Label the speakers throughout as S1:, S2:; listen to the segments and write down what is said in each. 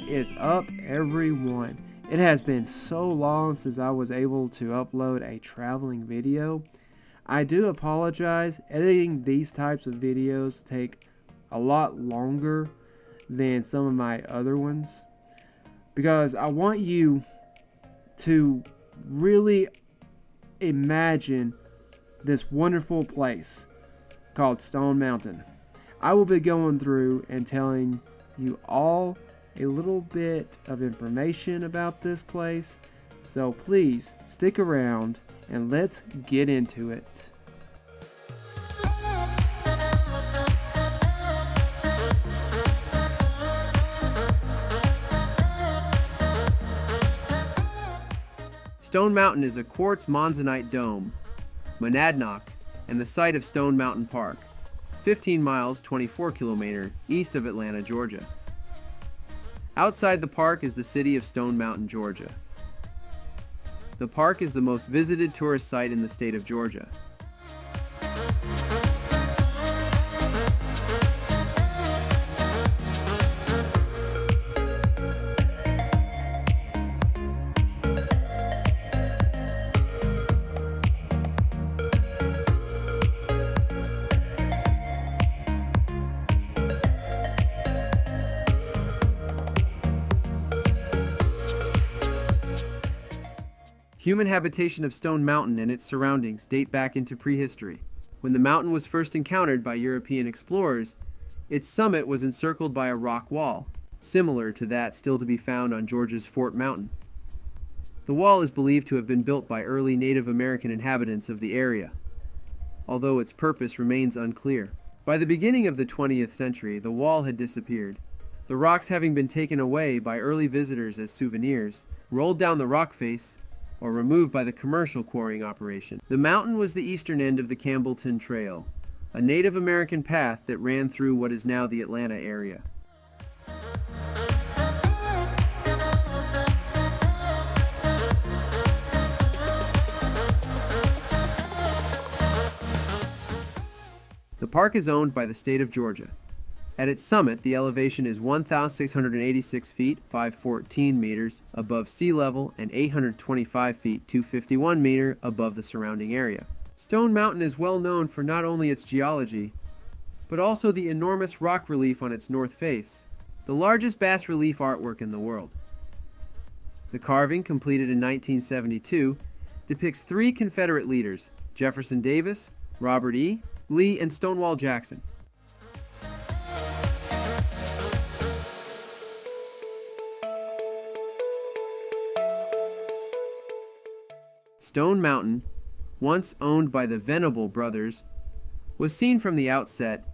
S1: What is up, everyone? It has been so long since I was able to upload a traveling video. I do apologize. Editing these types of videos take a lot longer than some of my other ones because I want you to really imagine this wonderful place called Stone Mountain. I will be going through and telling you all a little bit of information about this place, so please stick around and let's get into it. Stone Mountain is a quartz monzonite dome, monadnock, and the site of Stone Mountain Park, 15 miles 24 kilometers east of Atlanta, Georgia. Outside the park is the city of Stone Mountain, Georgia. The park is the most visited tourist site in the state of Georgia. Human habitation of Stone Mountain and its surroundings date back into prehistory. When the mountain was first encountered by European explorers, its summit was encircled by a rock wall, similar to that still to be found on Georgia's Fort Mountain. The wall is believed to have been built by early Native American inhabitants of the area, although its purpose remains unclear. By the beginning of the 20th century, the wall had disappeared, the rocks having been taken away by early visitors as souvenirs, rolled down the rock face, or removed by the commercial quarrying operation. The mountain was the eastern end of the Campbellton Trail, a Native American path that ran through what is now the Atlanta area. The park is owned by the state of Georgia. At its summit, the elevation is 1,686 feet, 514 meters above sea level and 825 feet, 251 meters above the surrounding area. Stone Mountain is well known for not only its geology, but also the enormous rock relief on its north face, the largest bas relief artwork in the world. The carving, completed in 1972, depicts three Confederate leaders, Jefferson Davis, Robert E. Lee, and Stonewall Jackson. Stone Mountain, once owned by the Venable brothers, was seen from the outset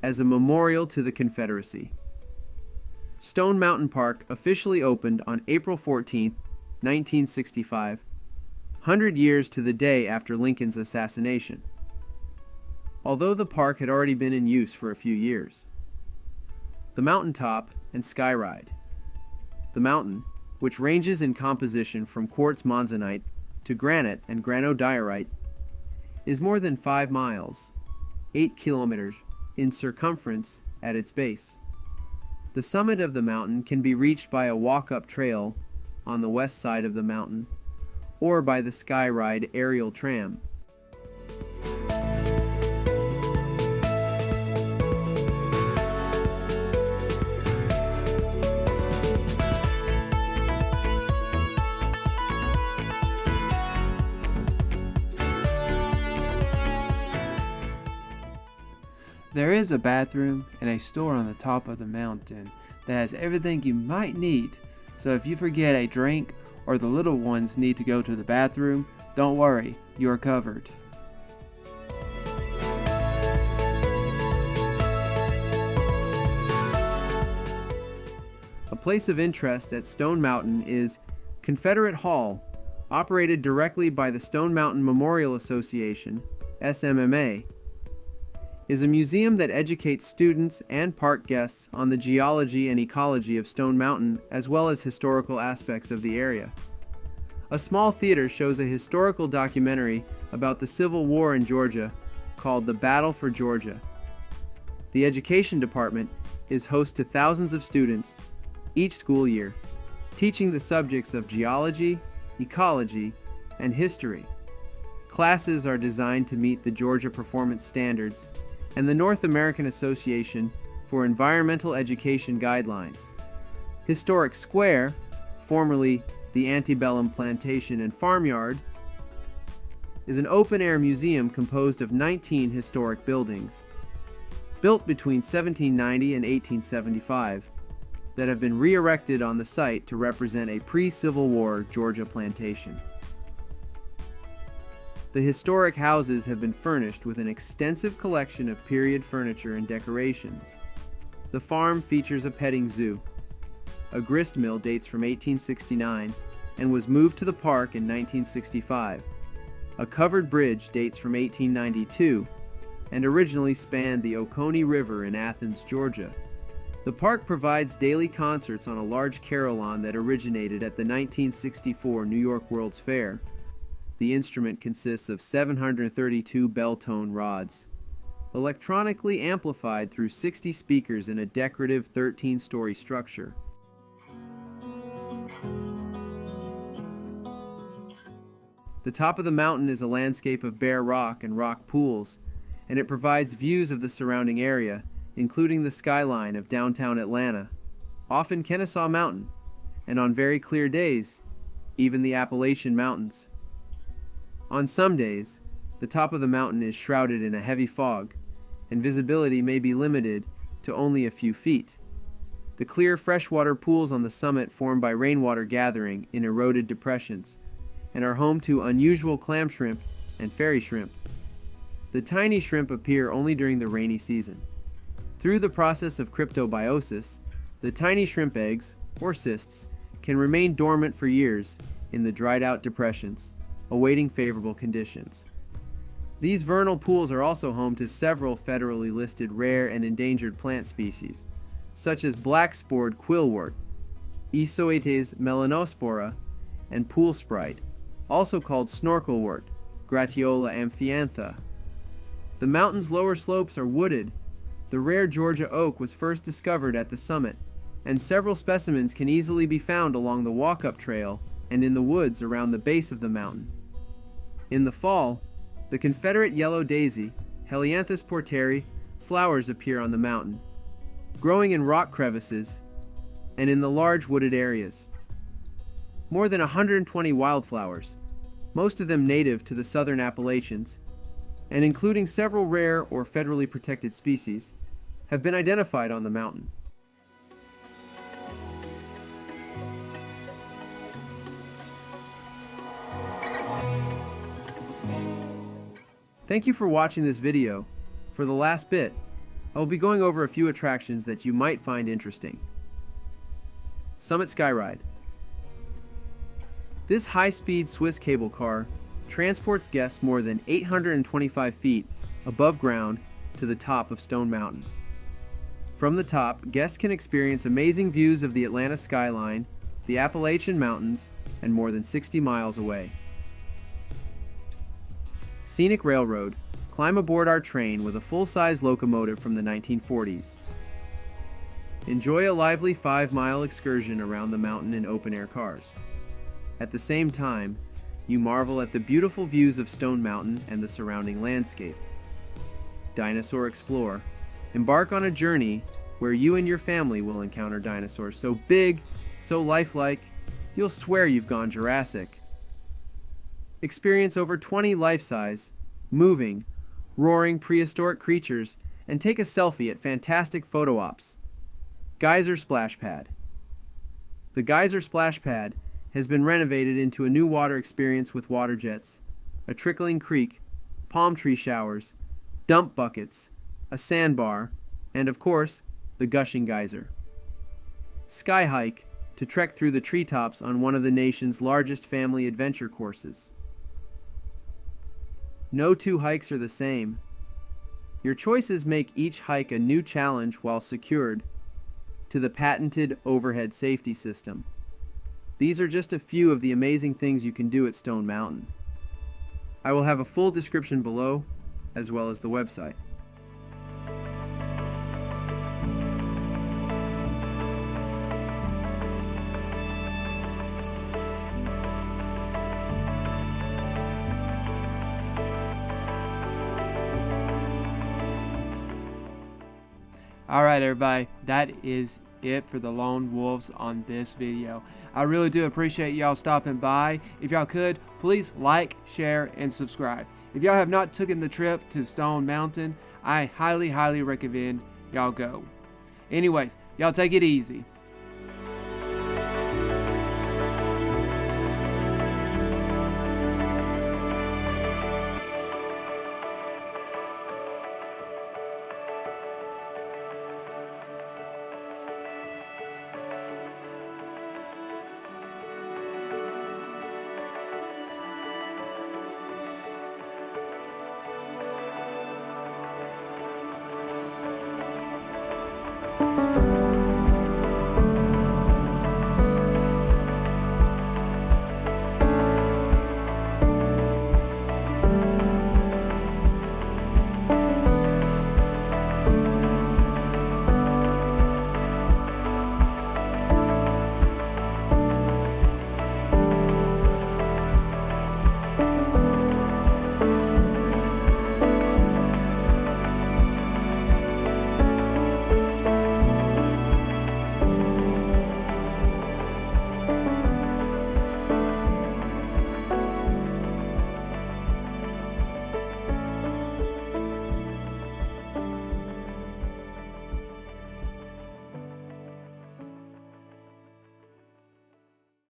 S1: as a memorial to the Confederacy. Stone Mountain Park officially opened on April 14, 1965, 100 years to the day after Lincoln's assassination, although the park had already been in use for a few years. The mountaintop and sky ride. The mountain, which ranges in composition from quartz monzonite to granite and granodiorite, is more than 5 miles, 8 kilometers, in circumference at its base. The summit of the mountain can be reached by a walk-up trail on the west side of the mountain or by the Skyride aerial tram. There is a bathroom and a store on the top of the mountain that has everything you might need, so if you forget a drink or the little ones need to go to the bathroom, don't worry, you are covered. A place of interest at Stone Mountain is Confederate Hall, operated directly by the Stone Mountain Memorial Association, SMMA. Is a museum that educates students and park guests on the geology and ecology of Stone Mountain, as well as historical aspects of the area. A small theater shows a historical documentary about the Civil War in Georgia called The Battle for Georgia. The education department is host to thousands of students each school year, teaching the subjects of geology, ecology, and history. Classes are designed to meet the Georgia Performance Standards and the North American Association for Environmental Education guidelines. Historic Square, formerly the Antebellum Plantation and Farmyard, is an open-air museum composed of 19 historic buildings, built between 1790 and 1875, that have been re-erected on the site to represent a pre-Civil War Georgia plantation. The historic houses have been furnished with an extensive collection of period furniture and decorations. The farm features a petting zoo. A grist mill dates from 1869 and was moved to the park in 1965. A covered bridge dates from 1892 and originally spanned the Oconee River in Athens, Georgia. The park provides daily concerts on a large carillon that originated at the 1964 New York World's Fair. The instrument consists of 732 bell-tone rods, electronically amplified through 60 speakers in a decorative 13-story structure. The top of the mountain is a landscape of bare rock and rock pools, and it provides views of the surrounding area, including the skyline of downtown Atlanta, often Kennesaw Mountain, and on very clear days, even the Appalachian Mountains. On some days, the top of the mountain is shrouded in a heavy fog, and visibility may be limited to only a few feet. The clear freshwater pools on the summit formed by rainwater gathering in eroded depressions, and are home to unusual clam shrimp and fairy shrimp. The tiny shrimp appear only during the rainy season. Through the process of cryptobiosis, the tiny shrimp eggs, or cysts, can remain dormant for years in the dried-out depressions, awaiting favorable conditions. These vernal pools are also home to several federally listed rare and endangered plant species, such as black-spored quillwort, Esoetes melanospora, and pool sprite, also called snorkelwort, Gratiola amphiantha. The mountain's lower slopes are wooded. The rare Georgia oak was first discovered at the summit, and several specimens can easily be found along the walk-up trail and in the woods around the base of the mountain. In the fall, the Confederate yellow daisy, Helianthus porteri, flowers appear on the mountain, growing in rock crevices and in the large wooded areas. More than 120 wildflowers, most of them native to the southern Appalachians, and including several rare or federally protected species, have been identified on the mountain. Thank you for watching this video. For the last bit, I will be going over a few attractions that you might find interesting. Summit Skyride. This high-speed Swiss cable car transports guests more than 825 feet above ground to the top of Stone Mountain. From the top, guests can experience amazing views of the Atlanta skyline, the Appalachian Mountains, and more than 60 miles away. Scenic Railroad. Climb aboard our train with a full-size locomotive from the 1940s. Enjoy a lively 5-mile excursion around the mountain in open-air cars. At the same time, you marvel at the beautiful views of Stone Mountain and the surrounding landscape. Dinosaur Explore. Embark on a journey where you and your family will encounter dinosaurs so big, so lifelike, you'll swear you've gone Jurassic. Experience over 20 life-size, moving, roaring prehistoric creatures and take a selfie at fantastic photo ops. Geyser Splash Pad. The Geyser Splash Pad has been renovated into a new water experience with water jets, a trickling creek, palm tree showers, dump buckets, a sandbar, and of course, the gushing geyser. Sky Hike, to trek through the treetops on one of the nation's largest family adventure courses. No two hikes are the same. Your choices make each hike a new challenge while secured to the patented overhead safety system. These are just a few of the amazing things you can do at Stone Mountain. I will have a full description below, as well as the website. Alright everybody, that is it for the lone wolves on this video. I really do appreciate y'all stopping by. If y'all could, please like, share, and subscribe. If y'all have not taken the trip to Stone Mountain, I highly recommend y'all go. Anyways, y'all take it easy.